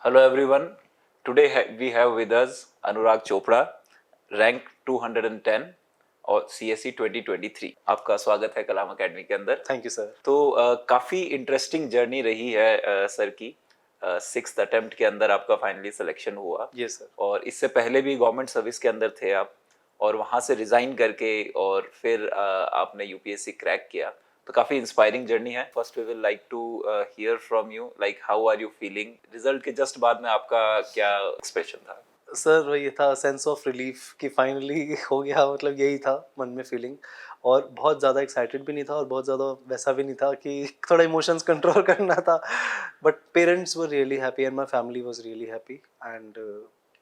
Hello everyone. Today we have with us Anurag Chopra, rank 210 और CSE 2023. आपका स्वागत है कलाम अकेडमी के अंदर। Thank you sir. तो काफ़ी इंटरेस्टिंग जर्नी रही है सर की। 6th अटेम्प्ट के अंदर आपका फाइनली सिलेक्शन हुआ। Yes sir. और इससे पहले भी गवर्नमेंट सर्विस के अंदर थे आप, और वहाँ से रिज़ाइन करके और फिर आपने यूपीएससी क्रैक किया। तो काफ़ी इंस्पायरिंग जर्नी है। First we will like to hear from you, like how are you feeling? Result के जस्ट बाद में आपका क्या एक्सप्रेशन था? सर ये था सेंस ऑफ रिलीफ कि फाइनली हो गया, मतलब यही था मन में फीलिंग। और बहुत ज़्यादा एक्साइटेड भी नहीं था और बहुत ज़्यादा वैसा भी नहीं था कि थोड़ा इमोशंस कंट्रोल करना था। But parents were really happy and my family was really happy. And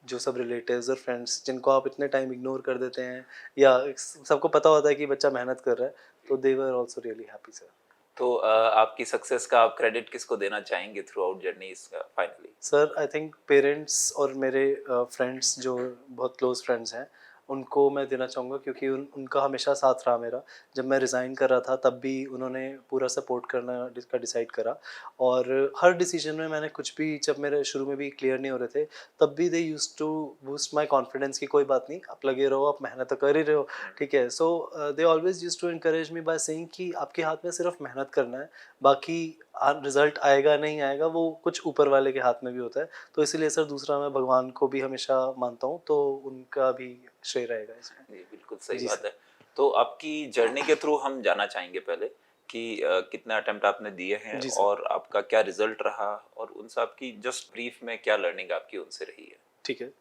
जो सब रिलेटिव्स और फ्रेंड्स जिनको आप इतने टाइम इग्नोर कर देते हैं या सबको पता होता है कि बच्चा मेहनत कर रहा है, तो they were also really happy sir. तो आपकी सक्सेस का आप क्रेडिट किसको देना चाहेंगे थ्रू आउट जर्नी इसका finally? Sir I think parents और मेरे फ्रेंड्स जो बहुत क्लोज फ्रेंड्स हैं उनको मैं देना चाहूँगा, क्योंकि उनका हमेशा साथ रहा मेरा। जब मैं रिज़ाइन कर रहा था तब भी उन्होंने पूरा सपोर्ट करना का डिसाइड करा। और हर डिसीजन में मैंने कुछ भी, जब मेरे शुरू में भी क्लियर नहीं हो रहे थे तब भी they used to boost my confidence कि कोई बात नहीं, आप लगे रहो, आप मेहनत तो कर ही रहे हो, ठीक है। So they always used to encourage me by saying कि आपके हाथ में सिर्फ मेहनत करना है, बाकी रिजल्ट आएगा नहीं आएगा वो कुछ ऊपर वाले के हाथ में भी होता है। तो इसीलिए सर दूसरा मैं भगवान को भी हमेशा मानता हूँ, तो उनका भी श्रेय रहेगा इसमें। जी बिल्कुल सही जी बात सर। है। तो आपकी जर्नी के थ्रू हम जानना चाहेंगे पहले कि कितने अटेम्प्ट आपने दिए हैं जी सर। और आपका क्या रिजल्ट रहा, और उन सब की जस्ट ब्रीफ में क्या लर्निंग आपकी उनसे रही है? ठीक है।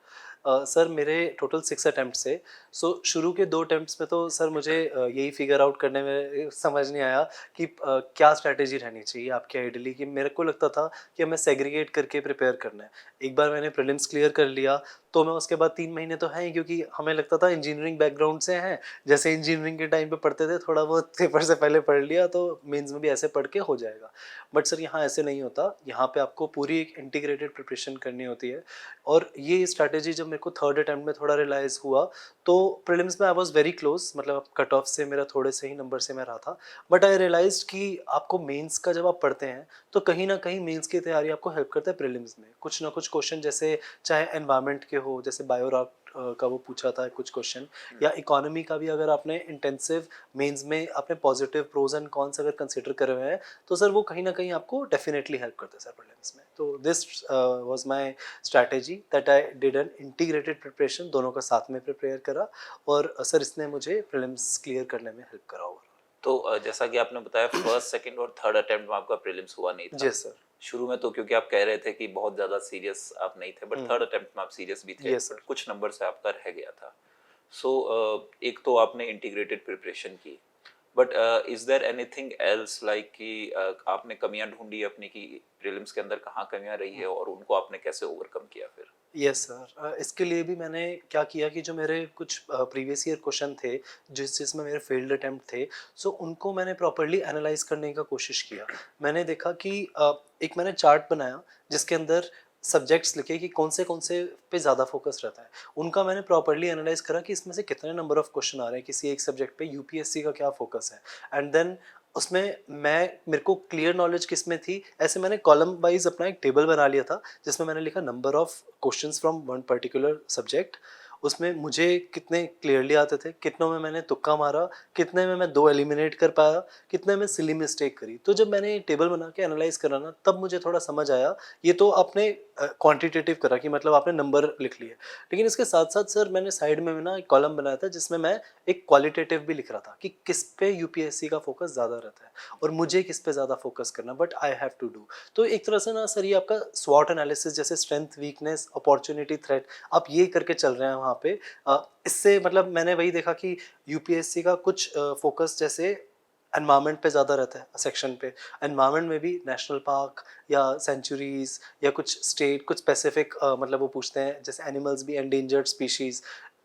सर मेरे टोटल 6 अटेम्प्ट्स थे। सो शुरू के 2 अटेम्प्ट्स में तो सर मुझे यही फिगर आउट करने में समझ नहीं आया कि क्या स्ट्रैटेजी रहनी चाहिए आपकी आइडियली। कि मेरे को लगता था कि हमें सेग्रीगेट करके प्रिपेयर करना है। एक बार मैंने प्रीलिम्स क्लियर कर लिया तो मैं उसके बाद 3 महीने तो हैं ही, क्योंकि हमें लगता था इंजीनियरिंग बैकग्राउंड से हैं, जैसे इंजीनियरिंग के टाइम पे पढ़ते थे, थोड़ा बहुत पेपर से पहले पढ़ लिया तो मेंस में भी ऐसे पढ़ के हो जाएगा। बट सर यहाँ ऐसे नहीं होता, यहाँ पे आपको पूरी एक इंटीग्रेटेड प्रिपरेशन करनी होती है। और ये स्ट्रैटेजी जब मेरे को थर्ड अटेम्प्ट में थोड़ा रियलाइज़ हुआ, तो प्रीलिम्स में आई वाज वेरी क्लोज, मतलब कट ऑफ से मेरा थोड़े से ही नंबर से मैं रहा था। बट आई रियलाइज्ड कि आपको मेंस का जब आप पढ़ते हैं तो कहीं ना कहीं मेंस की तैयारी आपको हेल्प करता है प्रीलिम्स में। कुछ ना कुछ क्वेश्चन, जैसे चाहे एनवायरनमेंट के हो, जैसे बायोराफ्ट का वो पूछा था कुछ क्वेश्चन, या इकोनॉमी का भी अगर आपने इंटेंसिव मेंस में अपने पॉजिटिव प्रोज एंड कॉन्स अगर कंसिडर करे हुए हैं, तो सर वो कहीं ना कहीं आपको डेफिनेटली हेल्प करता है सर प्रीलिम्स में। तो this was my strategy that I did an integrated preparation, दोनों का साथ में प्रिपेयर करा। और सर इसने मुझे प्रीलिम्स क्लियर करने में हेल्प करा ओवरऑल। तो जैसा कि आपने बताया फर्स्ट सेकंड और थर्ड अटेम्प्ट में आपका प्रीलिम्स हुआ नहीं था जी सर। शुरू में, तो क्योंकि आप कह रहे थे कि बहुत ज़्यादा सीरियस आप नहीं थे, बट थर्ड अटेम्प्ट में आप सीरियस भी थे, यस बट सर। कुछ नंबर से आपका रह गया था। सो एक तो आपने इंटीग्रेटेड प्रिपरेशन की, but is there anything else like कि आपने कमियां ढूंढी अपनी की प्रीलिम्स के अंदर कहाँ कमियां रही है और उनको आपने कैसे ओवरकम किया फिर? Yes sir. इसके लिए भी मैंने क्या किया कि जो मेरे कुछ प्रीवियस ईयर क्वेश्चन थे जिसमें मेरे फेल्ड अटेम्प्ट थे, सो उनको मैंने प्रॉपर्ली एनालाइज करने का कोशिश किया। मैंने देखा कि एक मैंने चार्ट बनाया जिसके अंदर सब्जेक्ट्स लिखे कि कौन से पे ज़्यादा फोकस रहता है। उनका मैंने प्रॉपर्ली एनालाइज करा कि इसमें से कितने नंबर ऑफ क्वेश्चन आ रहे हैं किसी एक सब्जेक्ट पे, यूपीएससी का क्या फोकस है। एंड देन उसमें मेरे को क्लियर नॉलेज किस में थी, ऐसे मैंने कॉलम वाइज अपना एक टेबल बना लिया था जिसमें मैंने लिखा number of questions from one particular subject. उसमें मुझे कितने क्लियरली आते थे, कितनों में मैंने तुक्का मारा, कितने में मैं 2 एलिमिनेट कर पाया, कितने में सिली मिस्टेक करी। तो जब मैंने टेबल बना के एनालाइज करा ना, तब मुझे थोड़ा समझ आया। ये तो आपने क्वांटिटेटिव करा कि मतलब आपने नंबर लिख लिए, लेकिन इसके साथ साथ सर मैंने साइड में ना एक कॉलम बनाया था जिसमें मैं एक क्वालिटेटिव भी लिख रहा था कि किस पे यूपीएससी का फोकस ज़्यादा रहता है और मुझे किस पे ज़्यादा फोकस करना, but I have to do. तो एक तरह से ना सर ये आपका स्वॉट एनालिसिस, जैसे स्ट्रेंथ, वीकनेस, अपॉर्चुनिटी, थ्रेट, आप ये करके चल रहे हैं वहाँ पे। इससे मतलब मैंने वही देखा कि यूपीएससी का कुछ फोकस जैसे एनवायरनमेंट पे ज़्यादा रहता है सेक्शन पे। एनवायरनमेंट में भी नेशनल पार्क या सेंचुरीज या कुछ स्टेट, कुछ स्पेसिफिक मतलब वो पूछते हैं, जैसे एनिमल्स भी एंडेंजर्ड स्पीशीज।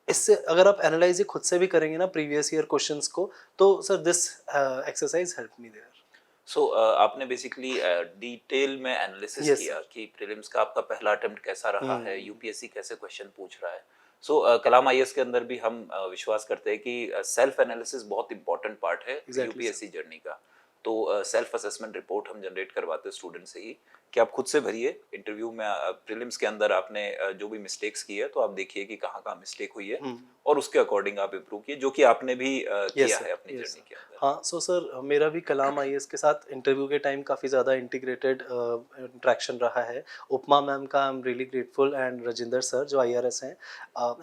इससे अगर आप एनालाइज खुद से भी करेंगे ना प्रीवियस ईयर क्वेश्चंस को, तो sir this exercise help me there. So आपने बेसिकली डिटेल में एनालिसिस यस किया सर। कि प्रीलिम्स का आपका पहला अटेम्प्ट कैसा रहा है, हम्म। यूपीएससी कैसे क्वेश्चन पूछ रहा है। सो कलाम आईएएस के अंदर भी हम विश्वास करते हैं कि सेल्फ एनालिसिस बहुत इंपॉर्टेंट पार्ट है एग्जैक्टली सर। यूपीएससी जर्नी का। तो सेल्फ असेसमेंट रिपोर्ट हम जनरेट करवाते हैं स्टूडेंट से ही कि आप खुद से भरिए इंटरव्यू में। प्रीलिम्स के अंदर आपने जो भी मिस्टेक्स की है तो आप देखिए कि कहाँ कहाँ मिस्टेक हुई है और उसके अकॉर्डिंग आप इम्प्रूव किए, जो कि आपने भी यस किया सर, है अपनी यस जर्नी सर। के अंदर। हाँ, सो सर मेरा भी कलाम आईएएस के साथ इंटरव्यू के टाइम काफ़ी ज़्यादा इंटीग्रेटेड इंटरेक्शन रहा है। उपमा मैम का I am really grateful and Rajinder sir जो आईआरएस हैं,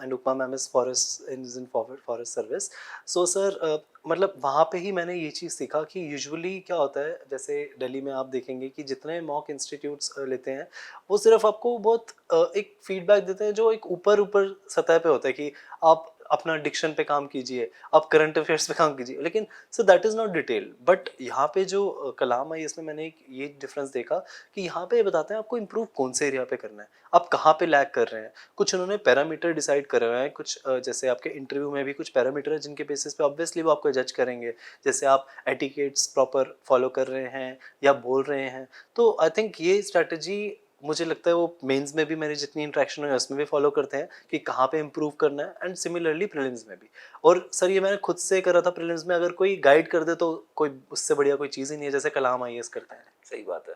and upma ma'am is forest in forest service. So sir मतलब वहाँ पे ही मैंने ये चीज़ सीखा कि यूजुअली क्या होता है, जैसे दिल्ली में आप देखेंगे कि जितने मॉक इंस्टीट्यूट्स लेते हैं वो सिर्फ आपको बहुत एक फीडबैक देते हैं जो एक ऊपर ऊपर सतह पे होता है कि आप अपना डिक्शन पे काम कीजिए, आप करंट अफेयर्स पे काम कीजिए, लेकिन so that is not detail. But यहाँ पे जो कलाम आई इसमें मैंने एक ये डिफरेंस देखा कि यहाँ पे ये बताते हैं आपको इम्प्रूव कौन से एरिया पे करना है, आप कहाँ पे लैग कर रहे हैं। कुछ उन्होंने पैरामीटर डिसाइड करे हुए हैं, कुछ जैसे आपके इंटरव्यू में भी कुछ पैरामीटर है जिनके बेसिस पे ऑब्वियसली वो आपको जज करेंगे, जैसे आप एटिकेट्स प्रॉपर फॉलो कर रहे हैं या बोल रहे हैं। तो आई थिंक ये स्ट्रैटेजी मुझे लगता है वो मेंस में भी मेरी जितनी इंटरेक्शन हुई है उसमें भी फॉलो करते हैं कि कहाँ पे इम्प्रूव करना है, एंड सिमिलरली प्रीलिम्स में भी। और सर ये मैंने खुद से करा था प्रीलिम्स में, अगर कोई गाइड कर दे तो कोई उससे बढ़िया कोई चीज़ ही नहीं है जैसे कलाम आईएएस करते हैं। सही बात है।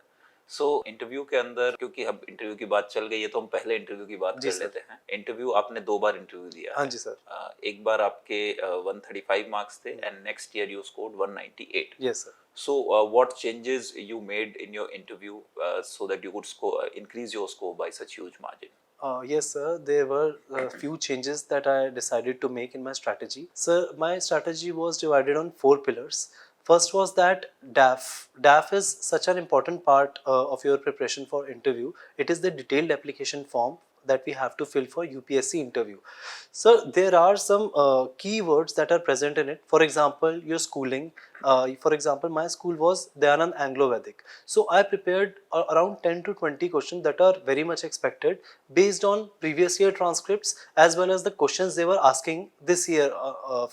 सो इंटरव्यू के अंदर, क्योंकि अब इंटरव्यू की बात चल गई है तो हम पहले इंटरव्यू की बात जी कर सर। लेते हैं। इंटरव्यू आपने 2 बार इंटरव्यू दिया हाँ है। जी सर। एक बार आपके 135 मार्क्स थे and next year you scored 198। Yes sir. So, what changes you made in your interview so that you could increase your score by such huge margin? Yes, sir. There were a few changes that I decided to make in my strategy. Sir, my strategy was divided on 4 pillars. First was that DAF. DAF is such an important part of your preparation for interview. It is the detailed application form that we have to fill for UPSC interview. So there are some keywords that are present in it. For example, your schooling. For example, my school was Dayanand Anglo-Vedic. So I prepared around 10 to 20 questions that are very much expected based on previous year transcripts as well as the questions they were asking this year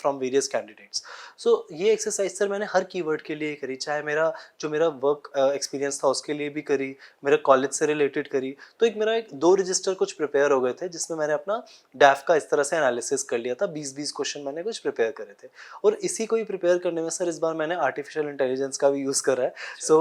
from various candidates. So ये exercise sir मैंने हर keyword के लिए करी, चाहे मेरा जो मेरा work experience था उसके लिए भी करी, मेरे कॉलेज से रिलेटेड करी। तो एक मेरा एक 2 रजिस्टर कुछ प्रिपेयर हो गए थे जिसमें मैंने अपना डैफ का इस तरह से एनालिसिस कर लिया था। 20-20 क्वेश्चन मैंने कुछ प्रिपेयर करे थे, और इसी को ही प्रिपेयर करने में सर इस बार मैंने आर्टिफिशियल इंटेलिजेंस का भी यूज़ करा है। सो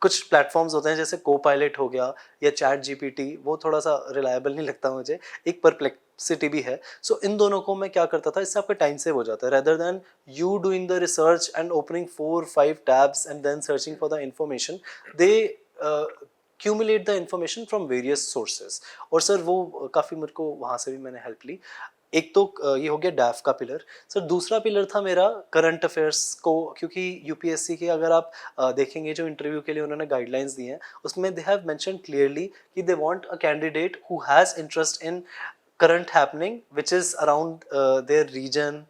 कुछ प्लेटफॉर्म्स होते हैं जैसे कोपायलट हो गया या चैट जीपीटी, वो थोड़ा सा रिलायबल नहीं लगता मुझे, एक परप्लेक्सिटी भी है। सो इन दोनों को मैं क्या करता था, इससे आपका टाइम सेव हो जाता है, rather than you doing the research and opening 4-5 tabs and then searching for the information. They cumulate the information from various sources. और सर वो काफ़ी मेरे को वहाँ से भी मैंने हेल्प ली। एक तो ये हो गया डैफ का पिलर। सर दूसरा पिलर था मेरा करंट अफेयर्स को, क्योंकि यूपीएससी के अगर आप देखेंगे जो इंटरव्यू के लिए उन्होंने गाइडलाइंस दी हैं उसमें दे हैव मेंशन क्लियरली कि they want a candidate who has interest in current happening which is around their region,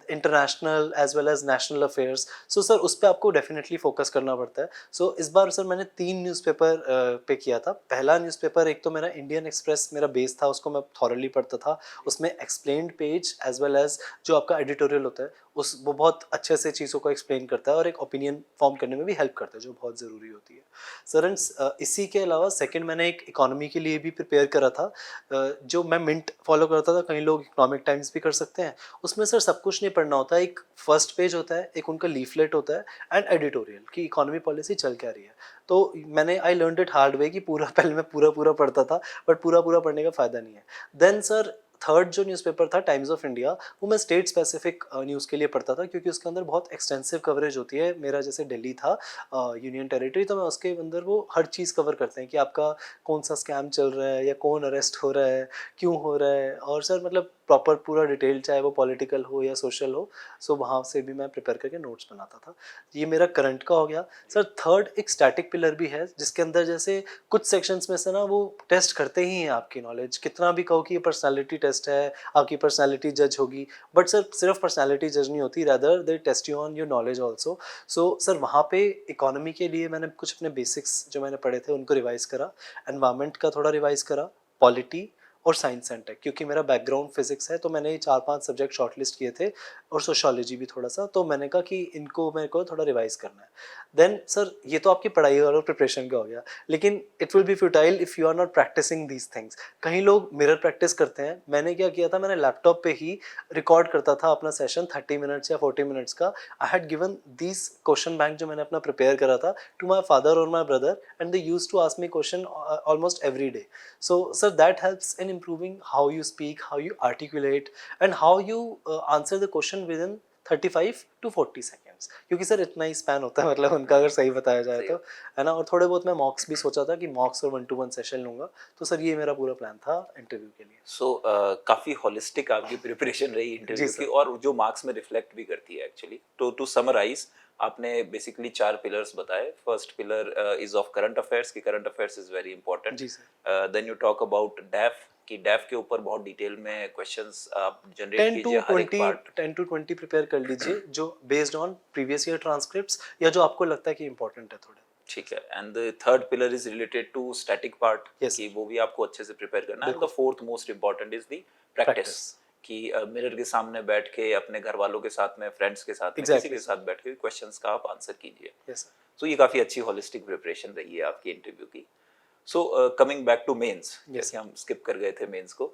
international as well as national affairs. So sir उस पर आपको डेफिनेटली फोकस करना पड़ता है। सो इस बार सर मैंने 3 न्यूज़पेपर पे किया था। पहला न्यूज़पेपर एक तो मेरा इंडियन एक्सप्रेस मेरा बेस था, उसको मैं थॉरली पढ़ता था। उसमें explained page as well as जो आपका एडिटोरियल होता है उस वो बहुत अच्छे से चीज़ों को एक्सप्लेन करता है और एक ओपिनियन फॉर्म करने में भी हेल्प करता है जो बहुत ज़रूरी होती है। सर इसी के अलावा सेकंड मैंने एक इकोनॉमी के लिए भी प्रिपेयर करा था, जो मैं मिंट फॉलो करता था, कई लोग इकोनॉमिक टाइम्स भी कर सकते हैं। उसमें सर सब कुछ नहीं पढ़ना होता है, एक फर्स्ट पेज होता है, एक उनका लीफलेट होता है एंड एडिटोरियल कि इकोनॉमी पॉलिसी चल क्या रही है। तो मैंने I learned it hard way कि पूरा पहले मैं पूरा पूरा पढ़ता था, बट पूरा पूरा पढ़ने का फ़ायदा नहीं है। देन सर थर्ड जो न्यूज़पेपर था टाइम्स ऑफ इंडिया, वो मैं स्टेट स्पेसिफिक न्यूज़ के लिए पढ़ता था क्योंकि उसके अंदर बहुत एक्सटेंसिव कवरेज होती है। मेरा जैसे दिल्ली था यूनियन टेरिटरी, तो मैं उसके अंदर वो हर चीज़ कवर करते हैं कि आपका कौन सा स्कैम चल रहा है या कौन अरेस्ट हो रहा है, क्यों हो रहा है, और सर मतलब प्रॉपर पूरा डिटेल चाहे वो पॉलिटिकल हो या सोशल हो। सो वहाँ से भी मैं प्रिपेयर करके नोट्स बनाता था। ये मेरा करंट का हो गया। सर थर्ड एक स्टैटिक पिलर भी है जिसके अंदर जैसे कुछ सेक्शंस में से ना वो टेस्ट करते ही हैं आपकी नॉलेज, कितना भी कहो कि ये पर्सनैलिटी टेस्ट है, आपकी पर्सनैलिटी जज होगी, बट सर सिर्फ पर्सनैलिटी जज नहीं होती, rather they test you on your knowledge also. So sir वहाँ पे इकोनॉमी के लिए मैंने कुछ अपने बेसिक्स जो मैंने पढ़े थे उनको रिवाइज़ करा, एनवायरनमेंट का थोड़ा रिवाइज़ करा, पॉलिटी और साइंस एंड टेक, क्योंकि मेरा बैकग्राउंड फिजिक्स है तो मैंने 4-5 सब्जेक्ट शॉर्टलिस्ट किए थे और सोशियोलॉजी भी थोड़ा सा, तो मैंने कहा कि इनको मेरे को थोड़ा रिवाइज करना है। देन सर ये तो आपकी पढ़ाई और प्रिपरेशन का हो गया, लेकिन it will be futile if you are not practising these things. कहीं लोग मिरर प्रैक्टिस करते हैं, मैंने क्या किया था, मैंने लैपटॉप पे ही रिकॉर्ड करता था अपना सेशन 30 मिनट्स या 40 मिनट्स का। I had given this question bank जो मैंने अपना प्रिपेयर करा था टू माई फादर और my brother, and they use to ask me question almost every day. So sir, that helps in improving how you speak, how you articulate, and how you answer the question within 35 to 40 seconds, क्योंकि sir इतना ही span होता है, मतलब उनका अगर सही बताया जाए तो, है ना। और थोड़े बहुत मैं मॉक्स भी सोचा था कि मॉक्स और 1-to-1 सेशन लूंगा, तो सर ये मेरा पूरा प्लान था इंटरव्यू के लिए। सो काफी होलिस्टिक आपकी प्रिपरेशन रही जी इंटरव्यू सर। की, और जो मार्क्स में रिफ्लेक्ट भी करती है एक्चुअली। तो टू समराइज, आपने बेसिकली 4 पिलर्स बताए। First pillar is of current affairs, की current affairs is very important. जी sir. Then you talk about DAF, कि डैफ के ऊपर बहुत डिटेल में क्वेश्चंस आप जनरेट 10 to कीजिए हर एक 20 पार्ट। 10 to 20 प्रिपेयर कर लीजिए, जो based on previous year transcripts या जो आपको लगता है कि इंपॉर्टेंट है थोड़े। ठीक है। And the third pillar is related to static part, Yes, कि sir. वो भी आपको अच्छे से प्रिपेयर करना है। एंड द बिल्कुल। Fourth most important is the practice, practice. कि मिरर के सामने बैठ के अपने घर वालों के साथ में, फ्रेंड्स के साथ में, किसी एग्जैक्टली के सर। साथ बैठ के क्वेश्चंस का आप आंसर कीजिए। Yes sir. सो ये काफी अच्छी होलिस्टिक प्रिपरेशन रही है आपकी इंटरव्यू की। So coming back to mains, Yes, जैसे sir. हम स्किप कर गए थे मेंस को,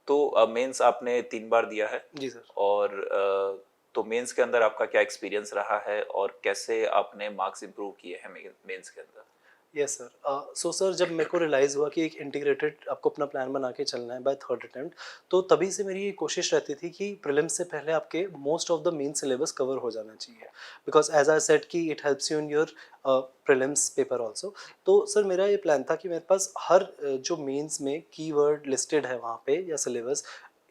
तो मेंस आपने 3 बार दिया है। जी सर। और तो मेंस के अंदर आपका क्या एक्सपीरियंस रहा है, और कैसे आपने मार्क्स इंप्रूव किए हैं मेंस के अंदर? Yes sir. सो सर, जब मेरे को रियलाइज़ हुआ कि एक इंटीग्रेटेड आपको अपना प्लान बना के चलना है बाय थर्ड अटेम्प्ट, तो तभी से मेरी ये कोशिश रहती थी कि प्रीलिम्स से पहले आपके most of the main syllabus cover हो जाना चाहिए, बिकॉज एज आई सेड कि it helps you in your prelims paper also. तो सर मेरा ये प्लान था कि मेरे पास हर जो मेंस में कीवर्ड लिस्टेड है वहाँ पे या सिलेबस,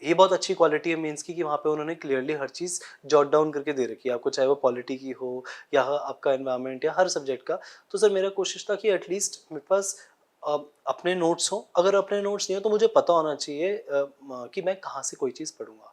ये बहुत अच्छी क्वालिटी है मेंस की कि वहाँ पे उन्होंने क्लियरली हर चीज़ जॉट डाउन करके दे रखी है आपको, चाहे वो पॉलिटी की हो या आपका एनवायरनमेंट या हर सब्जेक्ट का। तो सर मेरा कोशिश था कि एटलीस्ट मेरे पास अपने नोट्स हों, अगर अपने नोट्स नहीं हो तो मुझे पता होना चाहिए कि मैं कहाँ से कोई चीज़ पढ़ूंगा,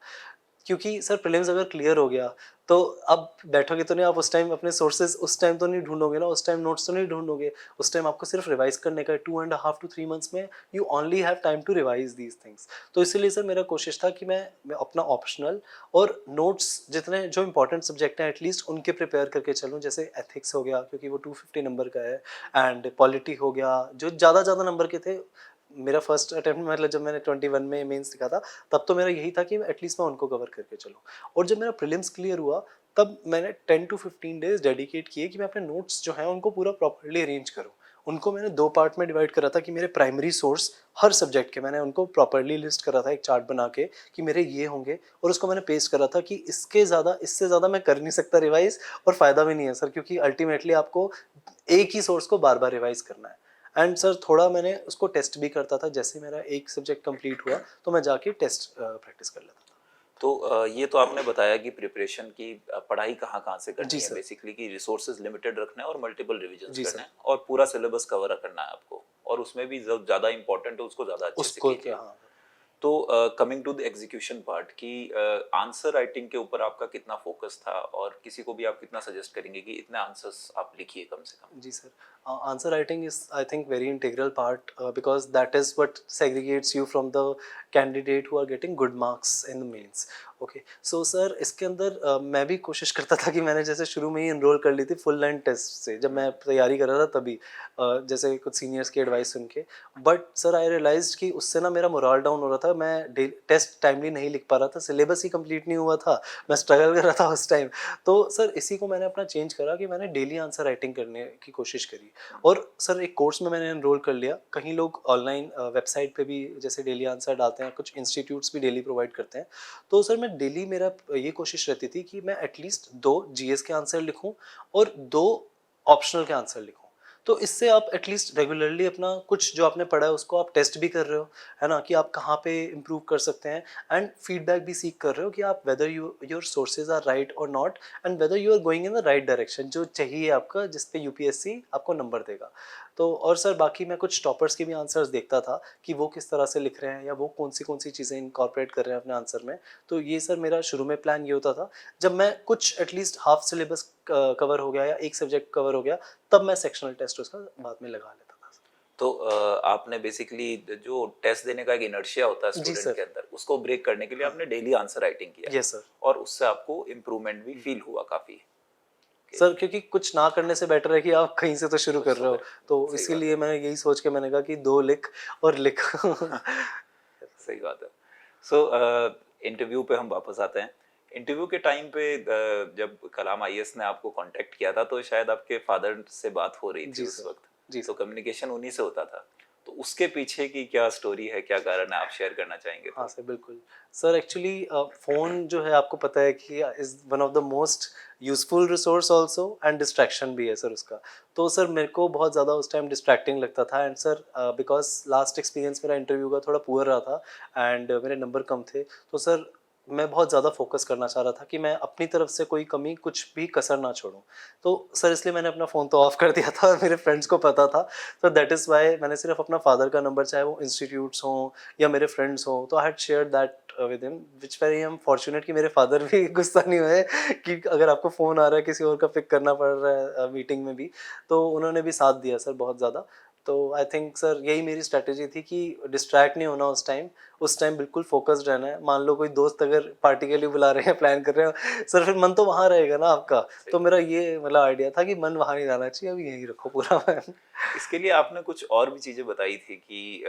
क्योंकि सर प्रीलिम्स अगर क्लियर हो गया तो अब बैठोगे तो नहीं, आप उस टाइम अपने सोर्सेज उस टाइम तो नहीं ढूंढोगे ना, उस टाइम नोट्स तो नहीं ढूंढोगे, उस टाइम आपको सिर्फ रिवाइज करने का है। 2.5 to 3 मंथ्स में you only have time to revise these things. तो इसीलिए सर मेरा कोशिश था कि मैं अपना ऑप्शनल और नोट्स जितने जो इंपॉर्टेंट सब्जेक्ट हैं एटलीस्ट उनके प्रिपेयर करके चलूँ, जैसे एथिक्स हो गया क्योंकि वो 250 नंबर का है, एंड पॉलिटी हो गया जो ज़्यादा नंबर के थे। मेरा फर्स्ट अटेम्प्ट में, मतलब जब मैंने 21 में मेंस लिखा था तब तो मेरा यही था कि एटलीस्ट मैं उनको कवर करके चलूँ। और जब मेरा प्रीलिम्स क्लियर हुआ तब मैंने 10 to 15 डेज डेडिकेट किए कि मैं अपने नोट्स जो हैं उनको पूरा प्रॉपर्ली अरेंज करूँ। उनको मैंने 2 पार्ट में डिवाइड करा था कि मेरे प्राइमरी सोर्स हर सब्जेक्ट के मैंने उनको प्रॉपर्ली लिस्ट करा था एक चार्ट बना के कि मेरे ये होंगे, और उसको मैंने पेस्ट करा था कि इससे ज़्यादा मैं कर नहीं सकता रिवाइज, और फ़ायदा भी नहीं है सर, क्योंकि अल्टीमेटली आपको एक ही सोर्स को बार बार रिवाइज करना है। एंड सर थोड़ा मैंने उसको टेस्ट भी करता था, जैसे मेरा एक सब्जेक्ट कंप्लीट हुआ तो मैं जाके टेस्ट प्रैक्टिस कर लेता था। तो ये तो आपने बताया कि प्रिपरेशन की पढ़ाई कहाँ कहाँ से करनी जी है, सर। बेसिकली कि रिसोर्सेज लिमिटेड रखना है और मल्टीपल रिविजन्स जी करना सर। है और पूरा सिलेबस कवर करना है आपको, और उसमें भी जो ज़्यादा इंपॉर्टेंट है उसको ज़्यादा अच्छे से उसको कीजिए। हाँ। तो coming to the execution part, की आंसर राइटिंग के ऊपर आपका कितना फोकस था, और किसी को भी आप कितना सजेस्ट करेंगे कि इतने आंसर्स आप लिखिए कम से कम? जी sir, answer writing is I think very integral part, because that is what segregates you from the candidate who are getting good marks in the mains. Okay, so sir इसके अंदर मैं भी कोशिश करता था कि मैंने जैसे शुरू में ही एनरोल कर ली थी फुल लेंथ टेस्ट से, जब मैं तैयारी कर रहा था तभी, जैसे कुछ सीनियर्स की एडवाइस सुन के। बट सर आई रियलाइज कि उससे ना मेरा मोरल डाउन हो रहा था, मैं टेस्ट टाइमली नहीं लिख पा रहा था, सिलेबस ही कंप्लीट नहीं हुआ था, मैं स्ट्रगल कर रहा था उस टाइम। तो सर इसी को मैंने अपना चेंज करा कि मैंने डेली आंसर राइटिंग करने की कोशिश करी। और सर एक कोर्स में मैंने एनरोल कर लिया, कहीं लोग ऑनलाइन वेबसाइट पे भी जैसे डेली आंसर डालते हैं, कुछ इंस्टीट्यूट्स भी डेली प्रोवाइड करते हैं। तो सर मैं डेली, मेरा ये कोशिश रहती थी कि मैं एटलीस्ट 2 जीएस के आंसर लिखूं और 2 ऑप्शनल के आंसर लिखूं। तो इससे आप एटलीस्ट रेगुलरली अपना कुछ जो आपने पढ़ा है उसको आप टेस्ट भी कर रहे हो, है ना, कि आप कहाँ पे इम्प्रूव कर सकते हैं, एंड फीडबैक भी सीख कर रहे हो कि आप whether your sources are right और not, and whether you are going in the right direction जो चाहिए आपका, जिस पे यूपीएससी आपको नंबर देगा। तो और सर बाकी मैं कुछ टॉपर्स के भी आंसर्स देखता था कि वो किस तरह से लिख रहे हैं या वो कौन सी चीज़ें इनकॉर्पोरेट कर रहे हैं अपने आंसर में। तो ये सर मेरा शुरू में प्लान ये होता था, जब मैं कुछ एटलीस्ट हाफ सिलेबस कवर हो गया या एक सब्जेक्ट कवर हो गया, तब मैं सेक्शनल टेस्ट उसका बाद में लगा लेता था। तो आपने बेसिकली जो टेस्ट देने का एक इनर्शिया होता है जी स्टूडेंट सर। के अंदर, उसको ब्रेक करने के लिए हाँ। आपने डेली आंसर राइटिंग किया यस सर। और उससे आपको इम्प्रूवमेंट भी फील हुआ काफी। Okay, सर क्योंकि कुछ ना करने से बेटर है कि आप कहीं से तो शुरू कुछ कर तो रहे हो, करें, तो सही बात इसीलिए है। मैंने यही सोच के मैंने कहा कि 2 लिख और लिख। सही बात है। सो इंटरव्यू पे हम वापस आते हैं। इंटरव्यू के टाइम पे जब कलाम आईएएस ने आपको कांटेक्ट किया था तो शायद आपके फादर से बात हो रही थी जी उस सर। वक्त, जी तो सर। कम्युनिकेशन उन्हीं से होता था। तो उसके पीछे की क्या स्टोरी है, क्या कारण है, आप शेयर करना चाहेंगे हाँ तो? सर, बिल्कुल। सर एक्चुअली फ़ोन जो है आपको पता है कि is one of the most useful resource also and distraction भी है सर उसका। तो सर मेरे को बहुत ज़्यादा उस टाइम डिस्ट्रैक्टिंग लगता था and sir because last experience मेरा इंटरव्यू का थोड़ा पुअर रहा था एंड मेरे नंबर कम थे। तो सर मैं बहुत ज़्यादा फ़ोकस करना चाह रहा था कि मैं अपनी तरफ से कोई कमी, कुछ भी कसर ना छोड़ूँ। तो सर इसलिए मैंने अपना फ़ोन तो ऑफ कर दिया था और मेरे फ्रेंड्स को पता था। तो दैट इज़ व्हाई मैंने सिर्फ़ अपना फ़ादर का नंबर, चाहे वो इंस्टीट्यूट्स हों या मेरे फ्रेंड्स हों, तो I had shared that with him, which very I am fortunate कि मेरे फादर भी गुस्सा नहीं हुए कि अगर आपको फ़ोन आ रहा है किसी और का पिक करना पड़ रहा है मीटिंग में भी, तो उन्होंने भी साथ दिया सर बहुत ज़्यादा। तो आई थिंक सर यही मेरी स्ट्रैटेजी थी कि डिस्ट्रैक्ट नहीं होना उस टाइम बिल्कुल फ़ोकस्ड रहना है। मान लो कोई दोस्त अगर पार्टी के लिए बुला रहे हैं, प्लान कर रहे हो, सर फिर मन तो वहाँ रहेगा ना आपका। सही तो बात। मेरा ये मतलब आइडिया था कि मन वहाँ नहीं जाना चाहिए, अब यहीं रखो पूरा मन। इसके लिए आपने कुछ और भी चीजें बताई थी कि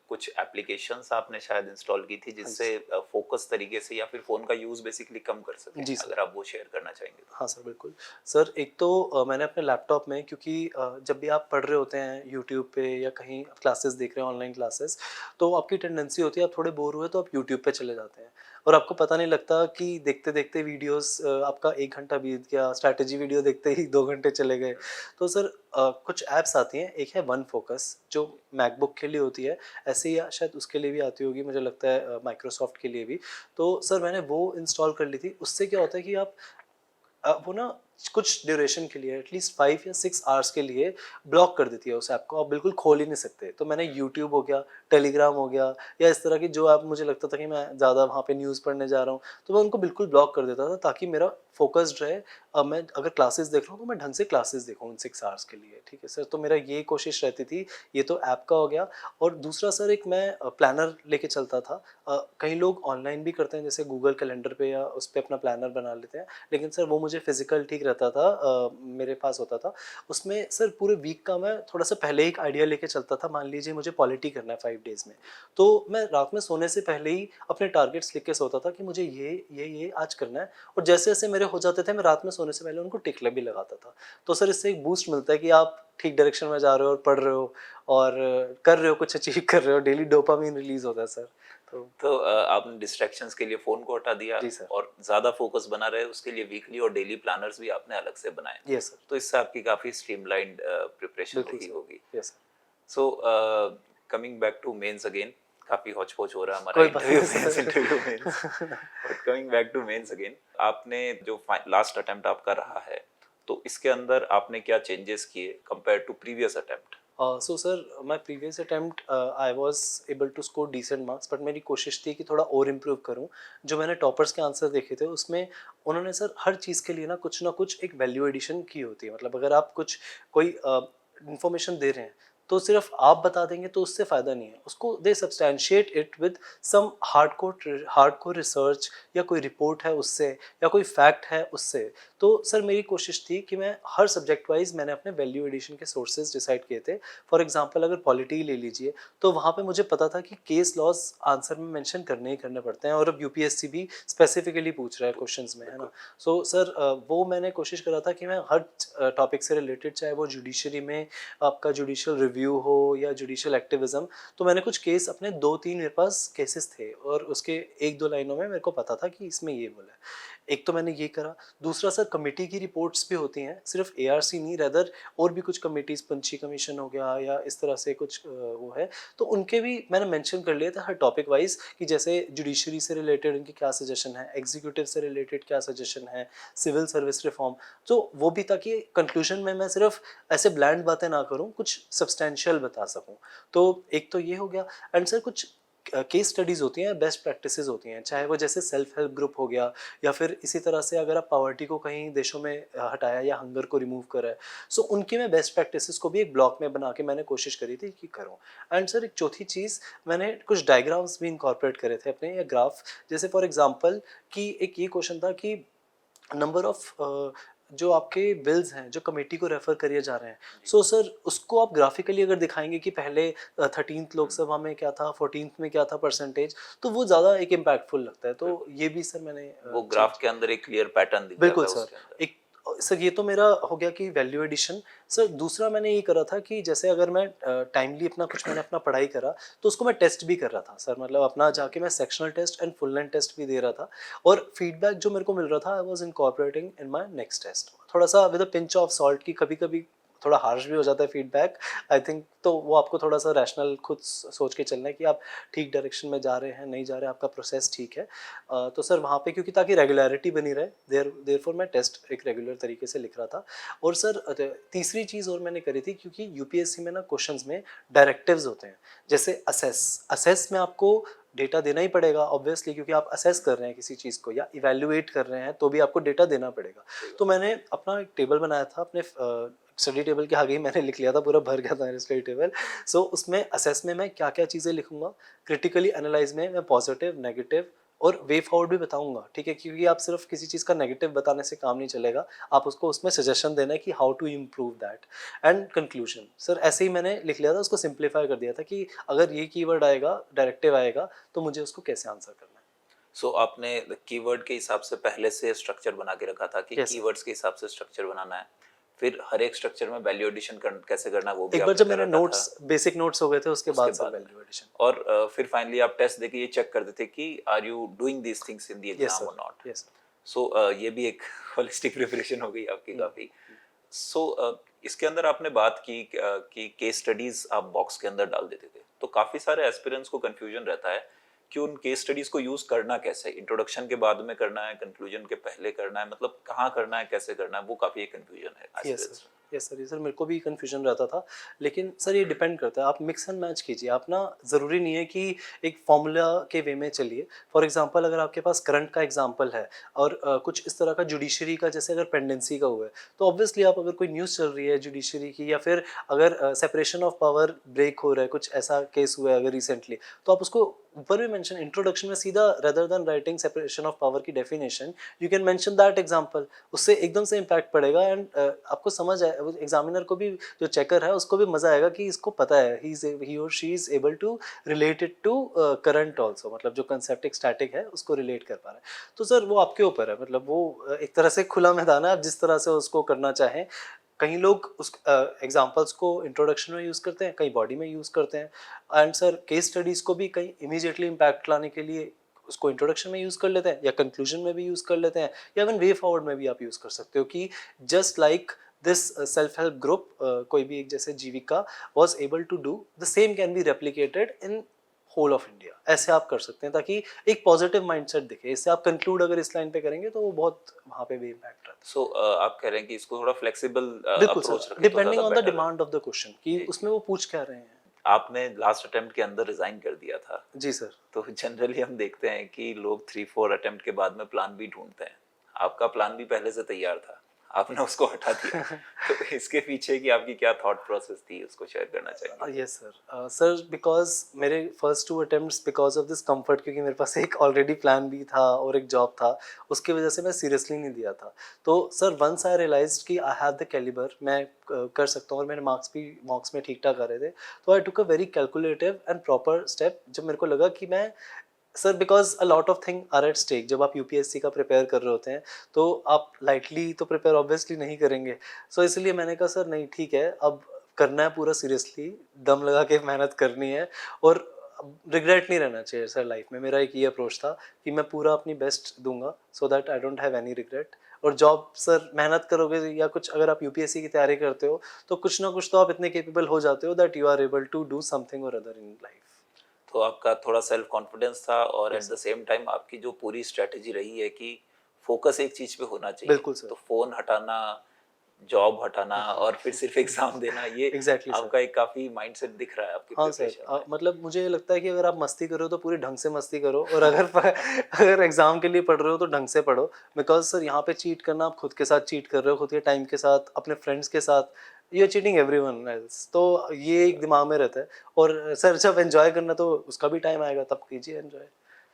कुछ एप्लीकेशंस आपने शायद इंस्टॉल की थी हाँ जी जिससे सर। फोकस तरीके से या फिर फोन का यूज बेसिकली कम कर सके, जी सर। अगर आप वो शेयर करना चाहेंगे तो? हाँ सर, बिल्कुल। सर एक तो मैंने अपने लैपटॉप में, क्योंकि जब भी आप पढ़ रहे होते हैं यूट्यूब पे या कहीं क्लासेस देख रहे हैं, ऑनलाइन क्लासेस, तो आपकी टेंडेंसी होती है आप थोड़े बोर हुए तो आप यूट्यूब पे चले जाते हैं और आपको पता नहीं लगता कि देखते-देखते वीडियोज़ आपका 1 घंटा बीत गया, स्ट्रैटेजी वीडियो देखते ही 2 घंटे चले गए। तो सर कुछ ऐप्स आती हैं, एक है वन फोकस जो मैकबुक के लिए होती है, ऐसे ही शायद उसके लिए भी आती होगी, मुझे लगता है माइक्रोसॉफ्ट के लिए भी। तो सर मैंने वो इंस्टॉल कर ली थी, उससे क्या होता है कि आप वो ना कुछ ड्यूरेशन के लिए एटलीस्ट 5 या 6 आवर्स के लिए ब्लॉक कर देती है उस ऐप को, आप बिल्कुल खोल ही नहीं सकते। तो मैंने यूट्यूब हो गया, टेलीग्राम हो गया या इस तरह की जो ऐप मुझे लगता था कि मैं ज़्यादा वहाँ पे न्यूज़ पढ़ने जा रहा हूँ, तो मैं उनको बिल्कुल ब्लॉक कर देता था ताकि मेरा फ़ोकस्ड रहे। मैं अगर क्लासेस देख रहा हूँ तो मैं ढंग से क्लासेस देखूँ उन 6 आवर्स के लिए, ठीक है सर? तो मेरा ये कोशिश रहती थी, ये तो ऐप का हो गया। और दूसरा सर एक मैं प्लानर लेके चलता था। कई लोग ऑनलाइन भी करते हैं, जैसे गूगल कैलेंडर पे या उस पे अपना प्लानर बना लेते हैं। लेकिन सर वो मुझे फिज़िकल ठीक रहता था, मेरे पास होता था। उसमें सर पूरे वीक का मैं थोड़ा-सा पहले ही एक आइडिया लेके चलता था। मान लीजिए मुझे पॉलिटी करना है 5 डेज़ में, तो मैं रात में सोने से पहले ही अपने टारगेट्स लिख के सोता था कि मुझे ये आज करना है, और जैसे-जैसे मेरे हो जाते थे, मैं रात में सोने से पहले उनको टिक भी लगाता था। तो सर इससे एक बूस्ट मिलता है कि आप ठीक डायरेक्शन में जा रहे हो और पढ़ रहे हो और कर रहे हो, कुछ अचीव कर रहे हो, डेली डोपामाइन रिलीज़ होता है सर। तो तो आपने डिस्ट्रैक्शंस के लिए फोन को हटा दिया जी सर। और ज्यादा फोकस बना रहे उसके लिए वीकली और डेली प्लानर्स भी आपने अलग से बनाए, यस सर। तो इससे आपकी काफी स्ट्रीमलाइंड प्रिपरेशन बिल्कुल रही सर। होगी। Yes sir. So coming back to mains again, काफी हौच पौच हो रहा है हमारा कोई बात इंटरव्यू नहीं mains sir. Interview mains, but coming back to mains again, आपने जो लास्ट अटेम्प्ट आपका रहा है, तो इसके अंदर आपने क्या चेंजेस किए compare to previous attempt? So sir my previous attempt I was able to score decent marks, but मेरी कोशिश थी कि थोड़ा और इम्प्रूव करूं। जो मैंने टॉपर्स के आंसर देखे थे उसमें उन्होंने सर हर चीज़ के लिए ना कुछ एक वैल्यू एडिशन की होती है। मतलब अगर आप कुछ कोई इन्फॉर्मेशन दे रहे हैं, तो सिर्फ आप बता देंगे तो उससे फ़ायदा नहीं है, उसको दे substantiate it with some hardcore research, या कोई रिपोर्ट है उससे, या कोई फैक्ट है उससे। तो सर मेरी कोशिश थी कि मैं हर सब्जेक्ट वाइज मैंने अपने वैल्यू एडिशन के सोर्सेज डिसाइड किए थे। फॉर एग्जांपल अगर पॉलिटी ले लीजिए, तो वहाँ पे मुझे पता था कि केस लॉज आंसर में मेंशन करने ही करने पड़ते हैं, और अब यूपीएससी भी स्पेसिफिकली पूछ रहा है क्वेश्चंस में, है ना? सो सर वो मैंने कोशिश करा था कि मैं हर टॉपिक से रिलेटेड, चाहे वो जुडिशरी में आपका जुडिशियल रिव्यू हो या जुडिशियल एक्टिविज्म, तो मैंने कुछ केस अपने 2-3 मेरे पास केसेस थे और उसके 1-2 लाइनों में मेरे को पता था कि इसमें ये बोला है। एक तो मैंने ये करा। दूसरा सर कमिटी की रिपोर्ट्स भी होती हैं, सिर्फ एआरसी नहीं, रेदर और भी कुछ कमिटीज़, पंछी कमीशन हो गया या इस तरह से कुछ वो है, तो उनके भी मैंने मेंशन कर लिए थे हर टॉपिक वाइज, कि जैसे जुडिशरी से रिलेटेड इनके क्या सजेशन है, एग्जीक्यूटिव से रिलेटेड क्या सजेशन है, सिविल सर्विस रिफॉर्म। तो वो भी, ताकि कंक्लूजन में मैं सिर्फ ऐसे ब्लैंड बातें ना करूं, कुछ सब्सटेंशियल बता सकूं। तो एक तो ये हो गया। एंड सर कुछ केस स्टडीज़ होती हैं, बेस्ट प्रैक्टिसेस होती हैं, चाहे वो जैसे सेल्फ हेल्प ग्रुप हो गया या फिर इसी तरह से अगर आप पॉवर्टी को कहीं देशों में हटाया या हंगर को रिमूव करा है, सो उनकी मैं बेस्ट प्रैक्टिसेस को भी एक ब्लॉक में बना के मैंने कोशिश करी थी कि करूँ। एंड सर एक चौथी चीज़, मैंने कुछ डायग्राम्स भी इनकॉर्पोरेट करे थे अपने, या ग्राफ, जैसे फॉर एग्जांपल कि एक ये क्वेश्चन था कि नंबर ऑफ जो आपके बिल्स हैं जो कमेटी को रेफर करिए जा रहे हैं, सो सर उसको आप ग्राफिकली अगर दिखाएंगे कि पहले 13th लोकसभा में क्या था, 14th में क्या था परसेंटेज, तो वो ज़्यादा एक इम्पैक्टफुल लगता है। तो ये भी सर मैंने वो ग्राफ के अंदर एक क्लियर पैटर्न दिख बिल्कुल जाता है सर। उसके अंदर। एक सर ये तो मेरा हो गया कि वैल्यू एडिशन। सर दूसरा मैंने ये करा था कि जैसे अगर मैं टाइमली अपना कुछ मैंने अपना पढ़ाई करा, तो उसको मैं टेस्ट भी कर रहा था सर, मतलब अपना जाके मैं sectional test and full length test भी दे रहा था, और फीडबैक जो मेरे को मिल रहा था I was incorporating in my next test, थोड़ा सा with a pinch of salt, की कभी कभी थोड़ा हार्श भी हो जाता है फीडबैक, आई थिंक, तो वो आपको थोड़ा सा रैशनल खुद सोच के चलना है कि आप ठीक डायरेक्शन में जा रहे हैं नहीं जा रहे हैं, आपका प्रोसेस ठीक है। तो सर वहाँ पे क्योंकि ताकि रेगुलरिटी बनी रहे, देयरफॉर मैं टेस्ट एक रेगुलर तरीके से लिख रहा था। और सर तीसरी चीज़ और मैंने करी थी, क्योंकि यूपीएससी में ना क्वेश्चंस में डायरेक्टिव्स होते हैं, जैसे असेस में आपको डेटा देना ही पड़ेगा ऑब्वियसली, क्योंकि आप असेस कर रहे हैं किसी चीज़ को या इवैल्यूएट कर रहे हैं, तो भी आपको डेटा देना पड़ेगा। तो मैंने अपना एक टेबल बनाया था अपने स्टडी टेबल के आगे ही मैंने लिख लिया था, पूरा भर गया था मेरा स्टडी टेबल। सो उसमें असेस में मैं क्या क्या चीज़ें लिखूंगा, क्रिटिकली एनालाइज में मैं पॉजिटिव, नेगेटिव और वे फॉरवर्ड भी बताऊंगा, ठीक है, क्योंकि आप सिर्फ किसी चीज़ का नेगेटिव बताने से काम नहीं चलेगा, आप उसको उसमें सजेशन देना है कि how to improve that. And conclusion sir ऐसे ही मैंने लिख लिया था, उसको सिंप्लीफाई कर दिया था कि अगर ये कीवर्ड आएगा, डायरेक्टिव आएगा, तो मुझे उसको कैसे आंसर करना है। सो आपने कीवर्ड के हिसाब से पहले से स्ट्रक्चर बना के रखा था कि Yes, sir. कीवर्ड्स के हिसाब से स्ट्रक्चर बनाना है, फिर हर एक स्ट्रक्चर में वैल्यू एडिशन कैसे करना है वो भी एक बार आपने जब कर मेरे रखा था नोट्स, बेसिक नोट्स हो गए थे, उसके उसके बाद सर बाद में। Value addition. और फिर फाइनली आप टेस्ट देके ये चेक करते थे कि are you doing these things in the yes exam और सर, नॉट। यस सो ये भी एक होलिस्टिक प्रिपरेशन हो गई आपकी सर। काफी। सो इसके अंदर आपने बात की कि केस स्टडीज आप बॉक्स के अंदर डाल देते थे, तो काफी सारे एस्पिरेंट्स को कंफ्यूजन रहता है कि उन केस स्टडीज को यूज करना कैसे है, इंट्रोडक्शन के बाद में करना है, कंक्लूजन के पहले करना है, मतलब कहाँ करना है, कैसे करना है, वो काफी एक कंफ्यूजन है yes aspirants. Sir, yes sir, ये सर मेरे को भी कन्फ्यूजन रहता था, लेकिन सर ये डिपेंड करता है, आप मिक्स एंड मैच कीजिए, आप ना ज़रूरी नहीं है कि एक फॉर्मूला के वे में चलिए। फॉर एग्जांपल अगर आपके पास करंट का एग्जांपल है और कुछ इस तरह का जुडिशरी का, जैसे अगर पेंडेंसी का हुआ है, तो ऑब्वियसली आप अगर कोई न्यूज़ चल रही है जुडिशरी की, या फिर अगर सेपरेशन ऑफ पावर ब्रेक हो रहा है, कुछ ऐसा केस हुआ है अगर रिसेंटली, तो आप उसको ऊपर भी मेंशन, इंट्रोडक्शन में सीधा, rather than writing separation of power की definition, you can mention that example, उससे एकदम से इम्पैक्ट पड़ेगा। एंड आपको समझ आए, एग्जामिनर को भी, जो चेकर है उसको भी मजा आएगा कि इसको पता है, ही और she is able to relate it to current also, मतलब जो कंसेप्ट एक स्टैटिक है उसको रिलेट कर पा रहा है। तो सर वो आपके ऊपर है, मतलब वो एक तरह से खुला मैदान है, आप जिस तरह से उसको करना चाहें। कई लोग उस एग्जांपल्स को इंट्रोडक्शन में यूज़ करते हैं, कई बॉडी में यूज़ करते हैं, एंड सर केस स्टडीज़ को भी कई इमीडिएटली इम्पैक्ट लाने के लिए उसको इंट्रोडक्शन में यूज़ कर लेते हैं, या कंक्लूजन में भी यूज़ कर लेते हैं, या इवन वे फॉरवर्ड में भी आप यूज़ कर सकते हो कि just like this self help group, कोई भी एक जैसे Jeevika was able to do the same can be replicated in whole of India, ऐसे आप कर सकते हैं, ताकि एक पॉजिटिव माइंडसेट दिखे। इससे आप कंक्लूड अगर इस लाइन पे करेंगे तो वो बहुत वहाँ पे भी इम्पैक्ट रहता सो आप कह रहे हैं कि इसको थोड़ा फ्लेक्सिबल है। बिल्कुल अप्रोच सर, रखें तो डिपेंडिंग ज्यादा ऑन द बेटर है। डिमांड ऑफ द क्वेश्चन कि जी, उसमें वो पूछ क्या रहे हैं। आपने लास्ट अटेम्प्ट के अंदर रिजाइन कर दिया था, जी सर। तो जनरली हम देखते हैं कि लोग 3-4 अटेम्प्ट के बाद में प्लान बी ढूंढते हैं। आपका प्लान बी पहले से तैयार था, आपने उसको हटा दिया। तो इसके पीछे की आपकी क्या थॉट प्रोसेस थी, उसको शेयर करना चाहिए। यस सर, सर बिकॉज मेरे first 2 attempts because of this comfort, क्योंकि मेरे पास एक ऑलरेडी प्लान भी था और एक जॉब था, उसकी वजह से मैं सीरियसली नहीं दिया था। तो सर वंस आई रियलाइज्ड कि आई हैव द कैलिबर, मैं कर सकता हूँ, और मेरे मार्क्स में ठीक ठाक आ रहे थे, तो I took a very calculative and proper step, जब मेरे को लगा कि मैं, sir because a lot of thing are at stake, जब आप यूपीएससी का प्रिपेयर कर रहे होते हैं तो आप लाइटली तो प्रिपेयर ऑब्वियसली नहीं करेंगे। सो इसलिए मैंने कहा सर नहीं ठीक है, अब करना है पूरा सीरियसली, दम लगा के मेहनत करनी है, और रिग्रेट नहीं रहना चाहिए सर लाइफ में। मेरा एक ये अप्रोच था कि मैं पूरा अपनी बेस्ट दूंगा, so that I don't have any regret. और जॉब सर मेहनत करोगे, या कुछ अगर आप यूपीएससी की तैयारी करते हो, तो कुछ ना कुछ तो आप इतने केपेबल हो जाते हो that you are able to do something और अदर इन लाइफ। तो आपका थोड़ा सेल्फ कॉन्फिडेंस था और at Yes, the same time आपकी जो पूरी स्ट्रेटेजी रही है कि फोकस एक चीज पे होना चाहिए। बिल्कुल सर। तो फोन हटाना, जॉब हटाना और फिर सिर्फ एग्जाम देना, ये एग्जैक्टली सर। आपका एक काफी माइंडसेट दिख रहा है आपकी हाँ सर, प्रिपरेशन में। मतलब मुझे लगता है कि अगर आप मस्ती करो तो पूरी ढंग से मस्ती करो, और अगर अगर एग्जाम के लिए पढ़ रहे हो तो ढंग से पढ़ो। बिकॉज सर यहाँ पे चीट करना, आप खुद के साथ चीट कर रहे हो, खुद के टाइम के साथ, अपने फ्रेंड्स के साथ, you are cheating everyone else. तो ये एक दिमाग में रहता है। और सर जब एंजॉय करना तो उसका भी टाइम आएगा, तब कीजिए एंजॉय।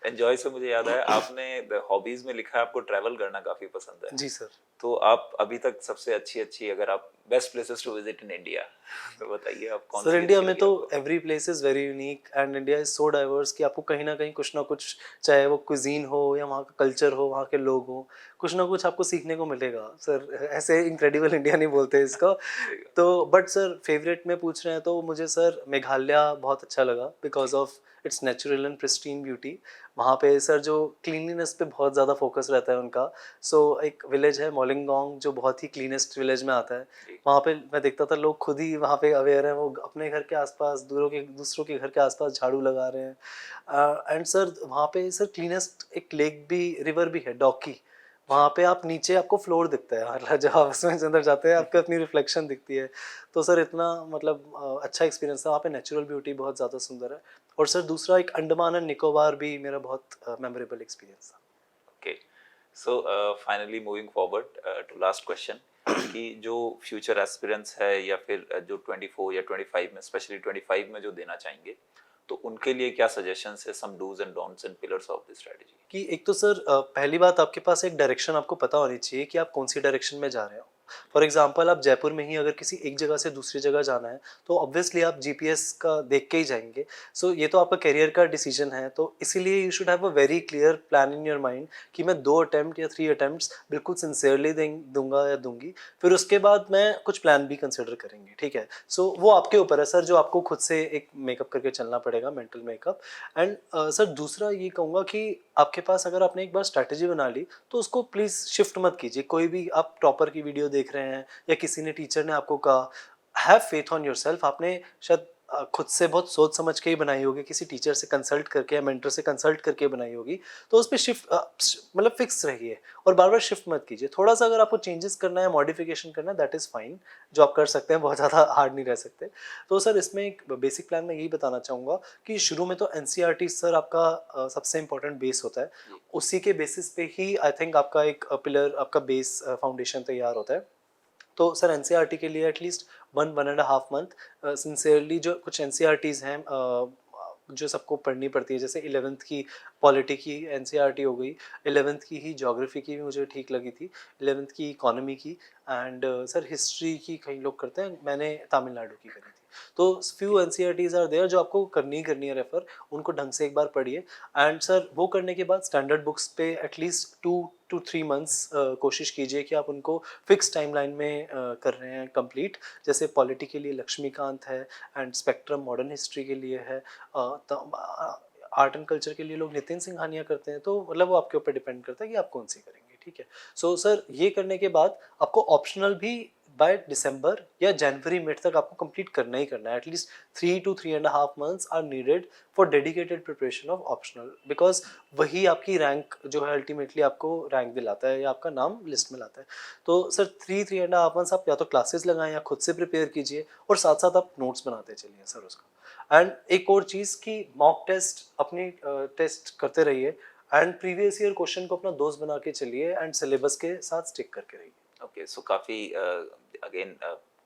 एंजॉय से मुझे याद है, आपने हॉबीज में लिखा है आपको ट्रैवल करना काफी पसंद है। जी सर। तो आप अभी तक सबसे अच्छी अच्छी, अगर आप best places to visit in India तो बताइए आप कौन सर सी इंडिया अच्छी में लगी तो आपको? Every place is very unique, and India is so diverse कि आपको कहीं ना कहीं कुछ, चाहे वो कुजीन हो या वहाँ का कल्चर हो, वहाँ के लोग हो, कुछ ना कुछ आपको सीखने को मिलेगा सर। ऐसे इनक्रेडिबल इंडिया नहीं बोलते इसको। सही बात। तो बट सर फेवरेट में पूछ रहे हैं तो मुझे सर मेघालय बहुत अच्छा लगा, बिकॉज जी। Of its natural and pristine beauty. वहाँ पे सर जो क्लीनलीनेस पे बहुत ज़्यादा फोकस रहता है उनका। सो एक विलेज है मोलिंगोंग जो बहुत ही क्लीनेस्ट विलेज में आता है। जी। वहाँ पे मैं देखता था लोग खुद ही वहाँ पे अवेयर हैं, वो अपने घर के आसपास दूसरों के घर के आसपास झाड़ू लगा रहे हैं। एंड सर वहाँ पे सर क्लीनेस्ट एक लेक भी, रिवर भी है, डॉकी। वहाँ पे आप नीचे आपको फ्लोर दिखता है, मतलब जब आप उसमें अंदर जाते हैं आपको अपनी रिफ्लेक्शन दिखती है। तो सर इतना मतलब अच्छा एक्सपीरियंस था वहाँ पे, नेचुरल ब्यूटी बहुत ज़्यादा सुंदर है। और सर दूसरा एक अंडमान एंड निकोबार भी मेरा बहुत मेमोरेबल एक्सपीरियंस था। Okay. So finally moving forward to last question, कि जो फ्यूचर एस्पिरेंट्स है या फिर जो 24 या 25 में, स्पेशली 25 में जो देना चाहेंगे, तो उनके लिए क्या सजेशंस है, some dos and don'ts and pillars of this strategy? कि एक तो सर पहली बात आपके पास एक डायरेक्शन आपको पता होनी चाहिए कि आप कौन सी डायरेक्शन में जा रहे हो। फॉर एग्जांपल आप जयपुर में ही अगर किसी एक जगह से दूसरी जगह जाना है तो ऑब्वियसली आप जीपीएस का देख के ही जाएंगे। सो ये तो आपका करियर का डिसीजन है, तो इसीलिए you should have a very clear plan in your mind कि मैं 2 अटेम्प्ट या 3 अटेम्प्ट्स बिल्कुल सिंसियरली दूंगा या दूंगी। फिर उसके बाद मैं कुछ प्लान भी कंसिडर करेंगे, ठीक है। सो वो आपके ऊपर है सर, जो आपको खुद से एक मेकअप करके चलना पड़ेगा, मेंटल मेकअप। एंड सर दूसरा ये कहूँगा कि आपके पास अगर आपने एक बार स्ट्रैटेजी बना ली तो उसको प्लीज़ शिफ्ट मत कीजिए। कोई भी आप टॉपर की वीडियो देख रहे हैं या किसी ने टीचर ने आपको कहा, हैव फेथ ऑन योरसेल्फ। आपने शायद खुद से बहुत सोच समझ के ही बनाई होगी, किसी टीचर से कंसल्ट करके या मेंटर से कंसल्ट करके बनाई होगी। तो उस पर शिफ्ट मतलब फिक्स रहिए और बार बार शिफ्ट मत कीजिए। थोड़ा सा अगर आपको चेंजेस करना है, मॉडिफिकेशन करना है, दैट इज़ फाइन, जो आप कर सकते हैं, बहुत ज़्यादा हार्ड नहीं रह सकते। तो सर इसमें एक बेसिक प्लान मैं यही बताना चाहूँगा कि शुरू में तो एनसीईआरटी सर आपका सबसे इम्पोर्टेंट बेस होता है। जी। उसी के बेसिस पे ही आई थिंक आपका एक पिलर, आपका बेस फाउंडेशन तैयार होता है। तो सर एनसीईआरटी के लिए एटलीस्ट 1-1.5 मंथ सिंसियरली, जो कुछ एनसीईआरटीज़ हैं जो सबको पढ़नी पड़ती है, जैसे 11th की पॉलिटी की एनसीईआरटी हो गई, 11th की ही ज्योग्राफी की भी मुझे ठीक लगी थी, 11th की इकोनॉमी की, एंड सर हिस्ट्री की कई लोग करते हैं, मैंने तमिलनाडु की करी थी। तो फ्यू एनसीईआरटीज़ आर देयर जो आपको करनी ही करनी है रेफ़र, उनको ढंग से एक बार पढ़िए। एंड सर वो करने के बाद स्टैंडर्ड बुक्स पे एटलीस्ट 2 to 3 मंथ्स कोशिश कीजिए कि आप उनको फिक्स टाइमलाइन में कर रहे हैं कंप्लीट। जैसे पॉलिटी के लिए लक्ष्मीकांत है, एंड स्पेक्ट्रम मॉडर्न हिस्ट्री के लिए है, आर्ट एंड कल्चर के लिए लोग नितिन सिंघानिया करते हैं। तो मतलब वो आपके ऊपर डिपेंड करता है कि आप कौन सी करेंगे, ठीक है। सो सर ये करने के बाद आपको ऑप्शनल भी बाय दिसंबर या जनवरी मिड तक आपको कंप्लीट करना ही करना है। At least 3 to 3.5 months are needed for dedicated preparation of optional, because वही आपकी रैंक जो है अल्टीमेटली आपको रैंक दिलाता है या आपका नाम लिस्ट में लाता है। तो सर 3-3.5 मंथ्स आप या तो क्लासेस लगाएं या खुद से प्रिपेयर कीजिए, और साथ साथ आप नोट्स बनाते चलिए सर उसका। एंड एक और चीज़ कि मॉक टेस्ट अपनी टेस्ट करते रहिए, एंड प्रीवियस ईयर क्वेश्चन को अपना दोस्त बना के चलिए, एंड सिलेबस के साथ स्टिक करके रहिए। ओके, सो काफी अगेन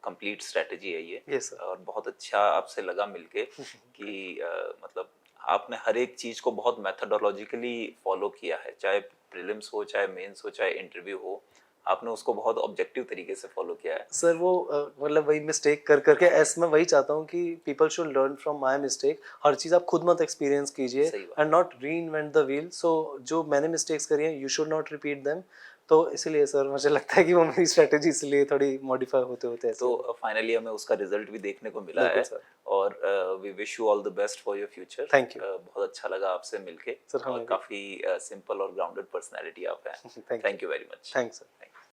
कंप्लीट स्ट्रेटजी है ये, यस सर। और बहुत अच्छा आपसे लगा मिलके कि मतलब आपने हर एक चीज को बहुत मेथोडोलॉजिकली फॉलो किया है, चाहे प्रीलिम्स हो, चाहे मेंस हो, चाहे इंटरव्यू हो, आपने उसको बहुत ऑब्जेक्टिव तरीके से फॉलो किया है। सर वो मतलब वही मिस्टेक कर करके ऐसे मैं वही चाहता हूँ कि people should learn from my mistake. हर चीज़ आप खुद मत एक्सपीरियंस कीजिए, सही बात। And not reinvent the wheel. So जो मैंने मिस्टेक्स करी हैं, you should not repeat them. तो इसीलिए सर मुझे लगता है कि वो मेरी स्ट्रेटेजी इसलिए थोड़ी मॉडिफाई होते होते ऐसी हो गई। तो फाइनली हमें उसका रिजल्ट भी देखने को मिला बिल्कुल है, सर। और we wish you all the best for your future. Thank you बहुत अच्छा लगा आपसे मिलके, सर, और हमें भी। काफी सिंपल और ग्राउंडेड पर्सनैलिटी आप हैं। Thank you. Thank you very much. Thanks sir.